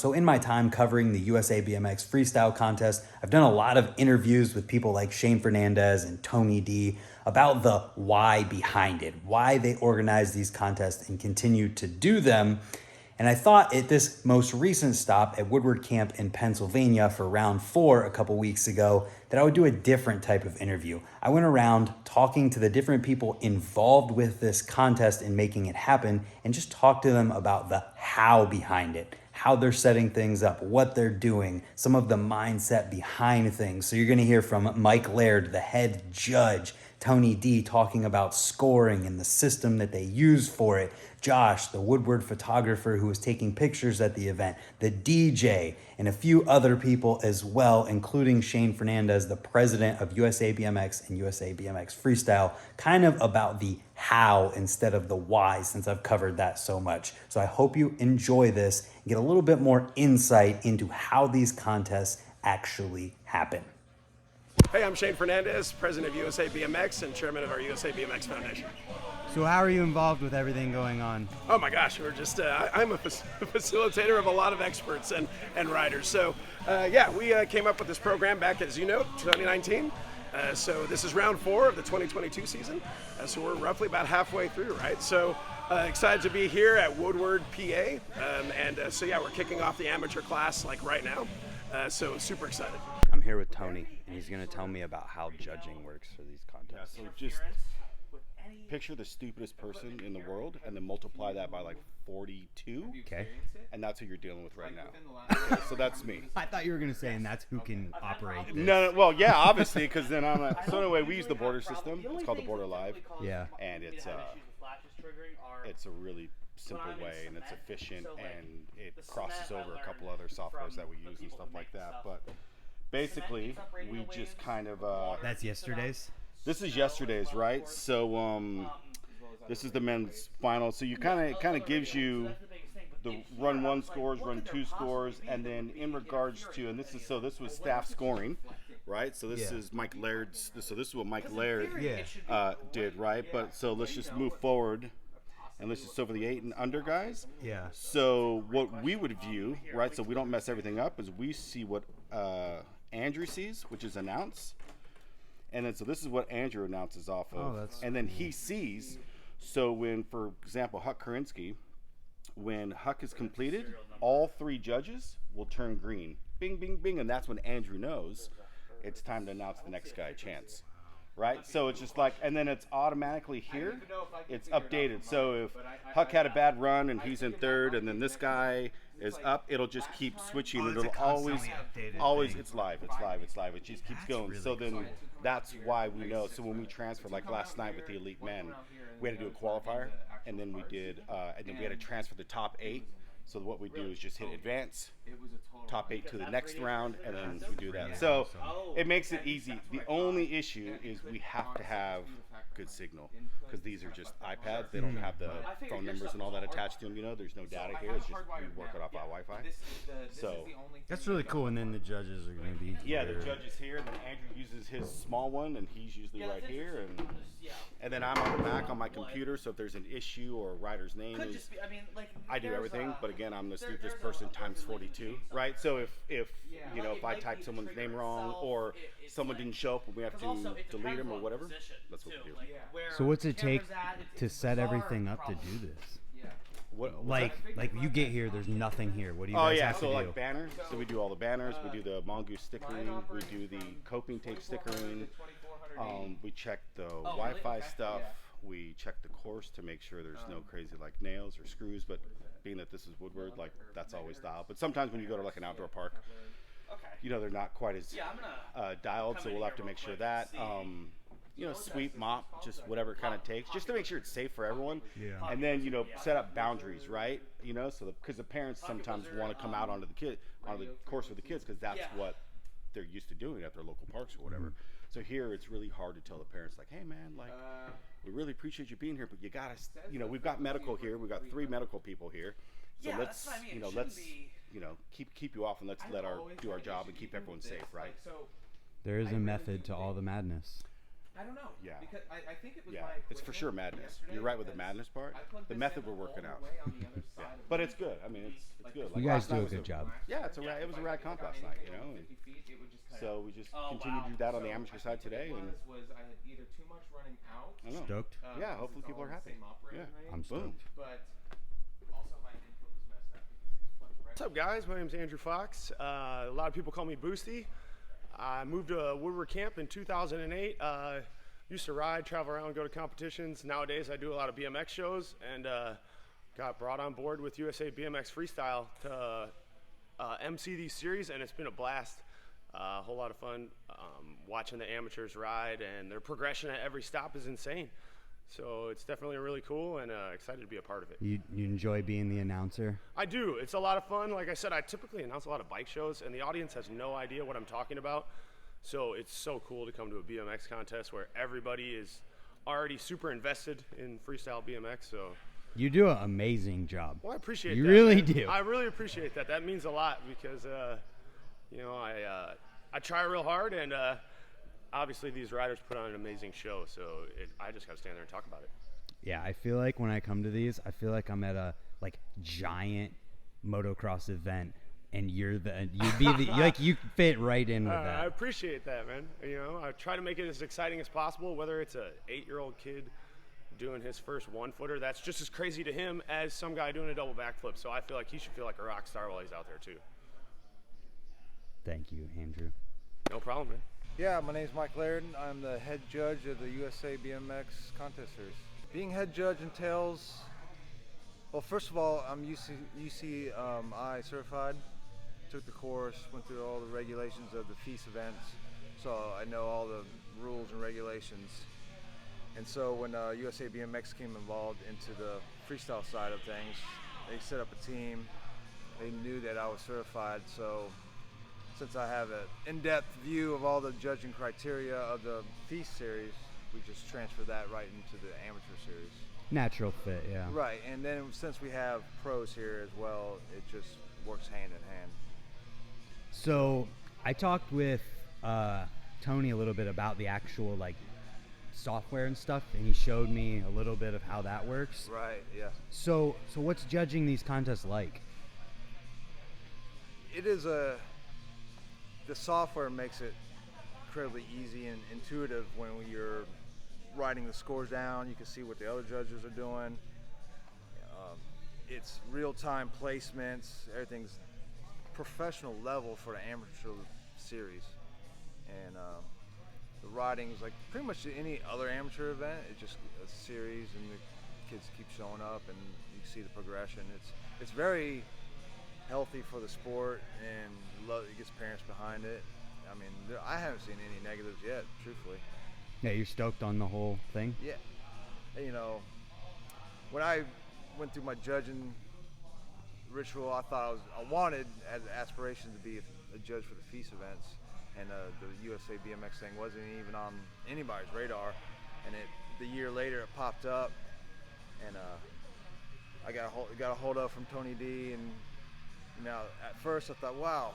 So in my time covering the USABMX Freestyle contest, I've done a lot of interviews with people like Shane Fernandez and Tony D about the why behind it, why they organize these contests and continue to do them. And I thought at this most recent stop at Woodward Camp in Pennsylvania for round 4 a couple weeks ago that I would do a different type of interview. I went around talking to the different people involved with this contest and making it happen and just talked to them about the how behind it, how they're setting things up, what they're doing, some of the mindset behind things. So you're going to hear from Mike LAIRD, the head judge, Tony D talking about scoring and the system that they use for it, Josh, the Woodward photographer who was taking pictures at the event, the DJ, and a few other people as well, including Shane Fernandez, the president of USABMX and USABMX Freestyle, kind of about the how instead of the why, since I've covered that so much. So I hope you enjoy this and get a little bit more insight into how these contests actually happen. Hey, I'm Shane Fernandez, president of USABMX and chairman of our USABMX Foundation. So how are you involved with everything going on? Oh my gosh, we're just, I'm a facilitator of a lot of experts and riders. So we came up with this program back, as you know, 2019. So this is round 4 of the 2022 season. So we're roughly about halfway through, right? So excited to be here at Woodward, PA. We're kicking off the amateur class like right now. So super excited. I'm here with Tony, and he's going to tell me about how judging works for these contests. So just picture the stupidest person in the world and then multiply that by like 42. Okay. And that's who you're dealing with right now. Okay, so that's me. I thought you were going to say, and that's who can operate this. No, well, yeah, obviously, because then I'm like, so anyway, we use the border system. It's called the Border Live. Yeah. And it's a really simple way, and it's efficient, and it crosses over a couple other softwares that we use and stuff like that. But basically, we just kind of That's yesterday's? this is yesterday's, right? So this is the men's final. So you kind of gives you the run 1 scores, run 2 scores, and then in regards to, and this was staff scoring, right? So this is Mike Laird's. So this is what Mike Laird did, right? But so let's just move forward. And let's just, so for the 8 and under guys. Yeah. So what we would view, right, so we don't mess everything up, is we see what Andrew sees, which is announce. And then so this is what Andrew announces off of. And then he sees, so when, for example, Huck Karinsky, when Huck is completed, all 3 judges will turn green. Bing, bing, bing. And that's when Andrew knows it's time to announce the next guy a chance. Right, so it's just like, and then it's automatically here, it's updated. So if Huck had a bad run and he's in 3rd, and then this guy is up, it'll just keep switching. It'll always, it's live. It just keeps going. So then that's why we know. So when we transfer, like last night with the elite men, we had to do a qualifier, and then we did, and then we had to transfer the top 8. So what we do is just hit advance, top 8 to the next round, and then we do that. So it makes it easy. The only issue is we have to have good signal, because these are just iPads. They don't have the phone numbers and all that attached to them. You know, there's no data here. It's just we work it off our Wi-Fi. So that's really cool. And then the judges are going to be here. The judge is here. And then Andrew uses his small one, and he's usually right here. And then I'm on the back on my computer. So if there's an issue or a rider's name is, I do everything. But again, I'm the stupidest person times 42, right? So if I type someone's name wrong, or someone didn't show up and we have to delete them or whatever, that's what we do. So what's it take to set everything up to do this? Like you get here, there's nothing here. What do you guys have to do? Like banners. So we do all the banners. We do the mongoose stickering. We do the coping tape stickering. We check the Wi-Fi stuff. We check the course to make sure there's no crazy like nails or screws. But being that this is Woodward, like that's always dialed. But sometimes when you go to like an outdoor park, they're not quite as dialed. So we'll have to make sure that. Sweep, mop, just whatever it kind of takes, just to make sure it's safe for everyone. Yeah. And then, set up boundaries, right? So because the parents sometimes want to come out onto the course with the kids, because that's what they're used to doing at their local parks or whatever. So here, it's really hard to tell the parents, like, hey man, like, we really appreciate you being here, but you gotta, we've got medical here, we've got 3 medical people here, so let's keep you off, and let's do our job and keep everyone safe, right? There is a method to all the madness. I don't know. Yeah. Because I think it was Yeah, my it's for sure madness. You're right with the madness part. The method we're working out. Yeah. But it's good. I mean, it's good. You Like guys last night do a was good job. Yeah, it was a rad comp last night, you know. And so we just continue to do that on the amateur side today. And I had either too much running out. I know. Stoked. Yeah, hopefully people are happy. Yeah, I'm stoked. But also my input was messed up. What's up, guys? My name's Andrew Fox. A lot of people call me Boosty. I moved to Woodward Camp in 2008. Used to ride, travel around, go to competitions. Nowadays, I do a lot of BMX shows, and got brought on board with USABMX Freestyle to MC these series, and it's been a blast. A whole lot of fun watching the amateurs ride, and their progression at every stop is insane. So it's definitely really cool, and excited to be a part of it. You enjoy being the announcer? I do. It's a lot of fun. Like I said, I typically announce a lot of bike shows, and the audience has no idea what I'm talking about. So it's so cool to come to a BMX contest where everybody is already super invested in freestyle BMX. So You do an amazing job. well, I appreciate You that. really man. do. I really appreciate that. That means a lot because you know I try real hard, and obviously these riders put on an amazing show. So I just got to stand there and talk about it. Yeah, I feel like when I come to these, I feel like I'm at a giant motocross event, and you'd be you fit right in with I that. appreciate that, man. You know, I try to make it as exciting as possible, whether it's a 8-year-old kid doing his first 1-footer. That's just as crazy to him as some guy doing a double backflip. So I feel like he should feel like a rock star while he's out there too. Thank you, Andrew. No problem, man. Yeah, my name's Mike LAIRD. I'm the head judge of the USABMX contest series. Being head judge entails, well, first of all, I'm UCI certified. Took the course, went through all the regulations of the FEAS events, so I know all the rules and regulations. And so when USABMX came involved into the freestyle side of things, they set up a team. They knew that I was certified, so since I have an in-depth view of all the judging criteria of the FEAS series, we just transfer that right into the amateur series. Natural fit, yeah. Right, and then since we have pros here as well, it just works hand in hand. So I talked with Tony a little bit about the actual software and stuff, and he showed me a little bit of how that works. Right, yeah. So what's judging these contests like? It is the software makes it incredibly easy and intuitive when you're writing the scores down. You can see what the other judges are doing. It's real-time placements. Everything's professional level for the amateur series, and the riding is like pretty much any other amateur event. It's just a series, and the kids keep showing up, and you see the progression. It's very healthy for the sport, and it gets parents behind it. I mean, I haven't seen any negatives yet, truthfully. Yeah, you're stoked on the whole thing? Yeah. You know, when I went through my judging ritual, I wanted as aspiration to be a judge for the FEAS events, and the USA BMX thing wasn't even on anybody's radar. And the year later, it popped up, and I got a hold of from Tony D. And at first I thought, wow,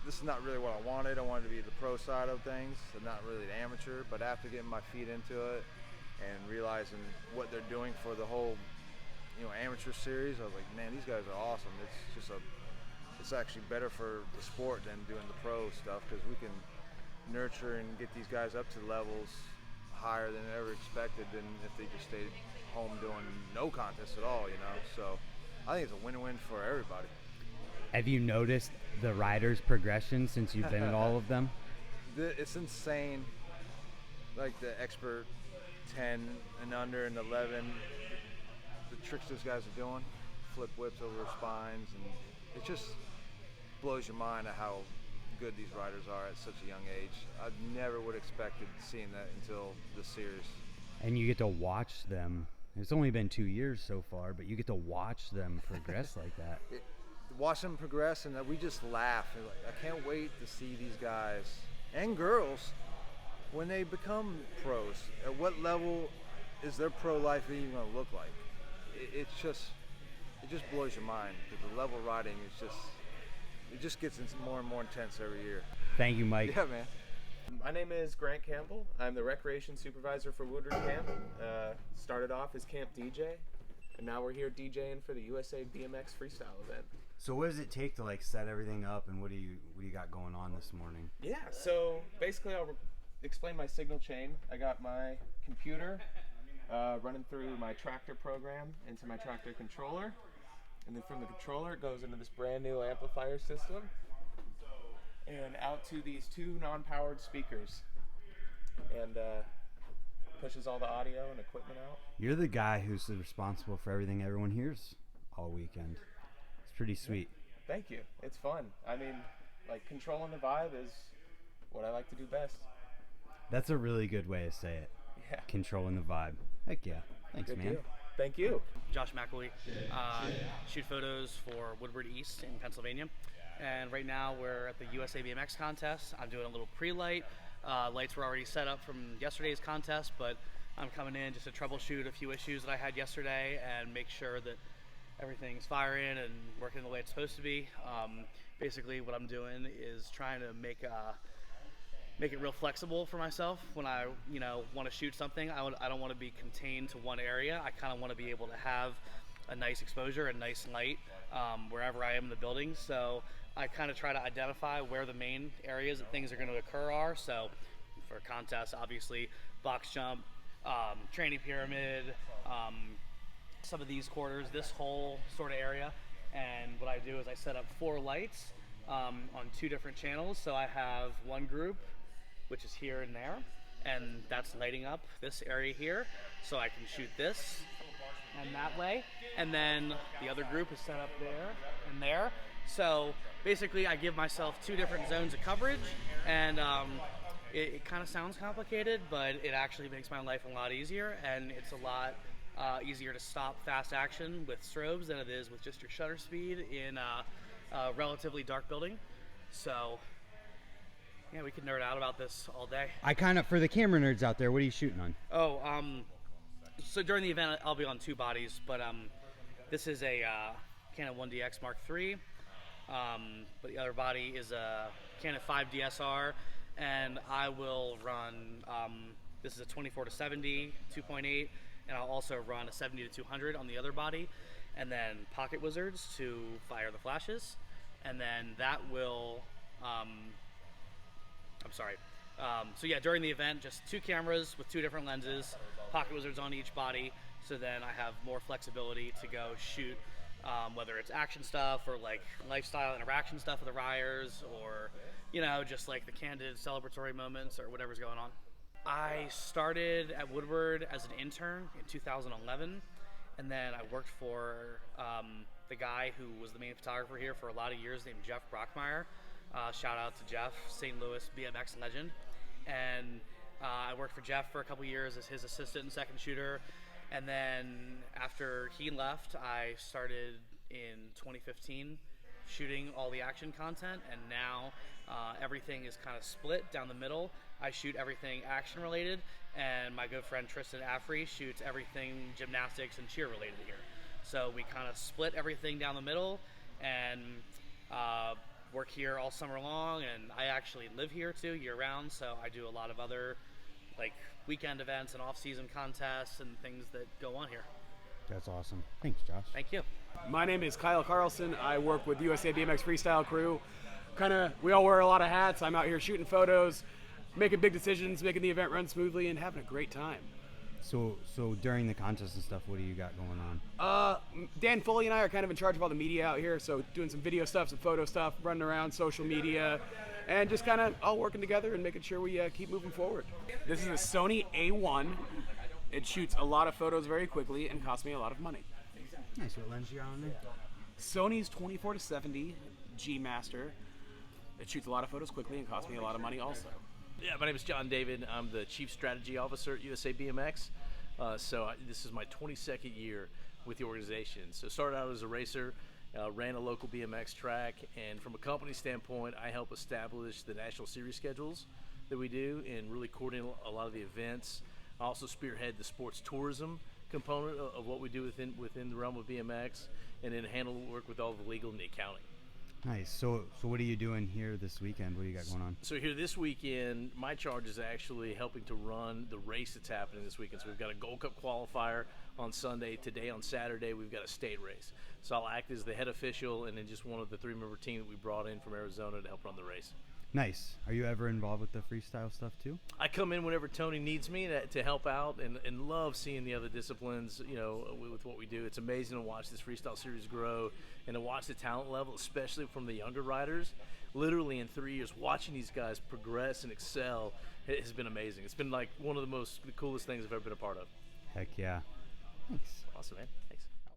this is not really what I wanted. I wanted to be the pro side of things, and not really the amateur. But after getting my feet into it and realizing what they're doing for the whole amateur series, I was like, man, these guys are awesome. It's actually better for the sport than doing the pro stuff, because we can nurture and get these guys up to levels higher than ever expected than if they just stayed home doing no contest at all, So I think it's a win-win for everybody. Have you noticed the riders' progression since you've been at all of them? It's insane. Like the expert 10 and under and 11, the tricks those guys are doing, flip whips over their spines, and it just blows your mind at how good these riders are at such a young age. I never would have expected seeing that until this series. And you get to watch them. It's only been 2 years so far, but you get to watch them progress like that. Watch them progress, and we just laugh. I can't wait to see these guys and girls when they become pros. At what level is their pro life even going to look like? It just blows your mind, because the level riding is just gets more and more intense every year. Thank you, Mike. Yeah, man. My name is Grant Campbell. I'm the recreation supervisor for Woodward Camp. Started off as camp DJ, and now we're here DJing for the USABMX Freestyle event. So what does it take to like set everything up, and what do you got going on this morning? Yeah, so basically I'll explain my signal chain. I got my computer running through my tractor program into my tractor controller, and then from the controller it goes into this brand new amplifier system and out to these two non-powered speakers, and pushes all the audio and equipment out. You're the guy who's responsible for everything everyone hears all weekend. It's pretty sweet. Thank you. It's fun. I mean, like, controlling the vibe is what I like to do best. That's a really good way to say it. Yeah. Controlling the vibe. Heck yeah. Thanks, Good man. deal. Thank you. Josh McElwee, shoot photos for Woodward East in Pennsylvania. And right now we're at the USABMX contest. I'm doing a little pre-light. Lights were already set up from yesterday's contest, but I'm coming in just to troubleshoot a few issues that I had yesterday and make sure that everything's firing and working the way it's supposed to be. Basically what I'm doing is trying to make it real flexible for myself when I want to shoot something. I don't want to be contained to one area. I kind of want to be able to have a nice exposure, a nice light wherever I am in the building. So I kind of try to identify where the main areas that things are going to occur are. So for contests, obviously box jump, tranny pyramid, some of these quarters, this whole sort of area. And what I do is I set up 4 lights on 2 different channels. So I have one group, which is here and there, and that's lighting up this area here. So I can shoot this and that way. And then the other group is set up there and there. So basically I give myself 2 different zones of coverage, and it kind of sounds complicated, but it actually makes my life a lot easier, and it's a lot easier to stop fast action with strobes than it is with just your shutter speed in a relatively dark building. So yeah, we could nerd out about this all day. For the camera nerds out there, what are you shooting on? So during the event I'll be on 2 bodies, but this is a Canon 1DX Mark III, but the other body is a Canon 5 DSR, and I will run, this is a 24-70 2.8, and I'll also run a 70-200 on the other body, and then pocket wizards to fire the flashes, and then that will, so yeah, during the event, just 2 cameras with 2 different lenses, pocket wizards on each body, so then I have more flexibility to go shoot, whether it's action stuff or like lifestyle interaction stuff with the riders, or just like the candid celebratory moments or whatever's going on. I started at Woodward as an intern in 2011, and then I worked for the guy who was the main photographer here for a lot of years, named Jeff Brockmeyer. Shout out to Jeff, St. Louis BMX legend. And I worked for Jeff for a couple years as his assistant and second shooter. And then after he left, I started in 2015 shooting all the action content, and now everything is kind of split down the middle. I shoot everything action related, and my good friend Tristan Affrey shoots everything gymnastics and cheer related here. So we kind of split everything down the middle, and work here all summer long, and I actually live here too year round, so I do a lot of other like weekend events and off-season contests and things that go on here. That's awesome. Thanks, Josh. Thank you. My name is Kyle Carlson. I work with USABMX Freestyle crew. We all wear a lot of hats. I'm out here shooting photos, making big decisions, making the event run smoothly, and having a great time. So during the contest and stuff, what do you got going on? Dan Foley and I are kind of in charge of all the media out here, so doing some video stuff, some photo stuff, running around social media, and just kind of all working together and making sure we keep moving forward. This is a Sony A1. It shoots a lot of photos very quickly and costs me a lot of money. Nice. What lens you got on there? Sony's 24-70 G Master. It shoots a lot of photos quickly and costs me a lot of money also. Yeah, my name is John David. I'm the Chief Strategy Officer at USABMX. This is my 22nd year with the organization. So started out as a racer, ran a local BMX track, and from a company standpoint, I help establish the national series schedules that we do and really coordinate a lot of the events. I also spearhead the sports tourism component of what we do within the realm of BMX, and then handle work with all the legal and the accounting. Nice. So what are you doing here this weekend? What do you got going on? So here this weekend, my charge is actually helping to run the race that's happening this weekend. So we've got a Gold Cup qualifier on Sunday. Today on Saturday, we've got a state race. So I'll act as the head official and then just one of the 3-member team that we brought in from Arizona to help run the race. Nice. Are you ever involved with the freestyle stuff too? I come in whenever Tony needs me to help out, and love seeing the other disciplines, with what we do. It's amazing to watch this freestyle series grow and to watch the talent level, especially from the younger riders. Literally in 3 years, watching these guys progress and excel has been amazing. It's been like one of the coolest things I've ever been a part of. Heck yeah. Thanks. Awesome, man. Thanks.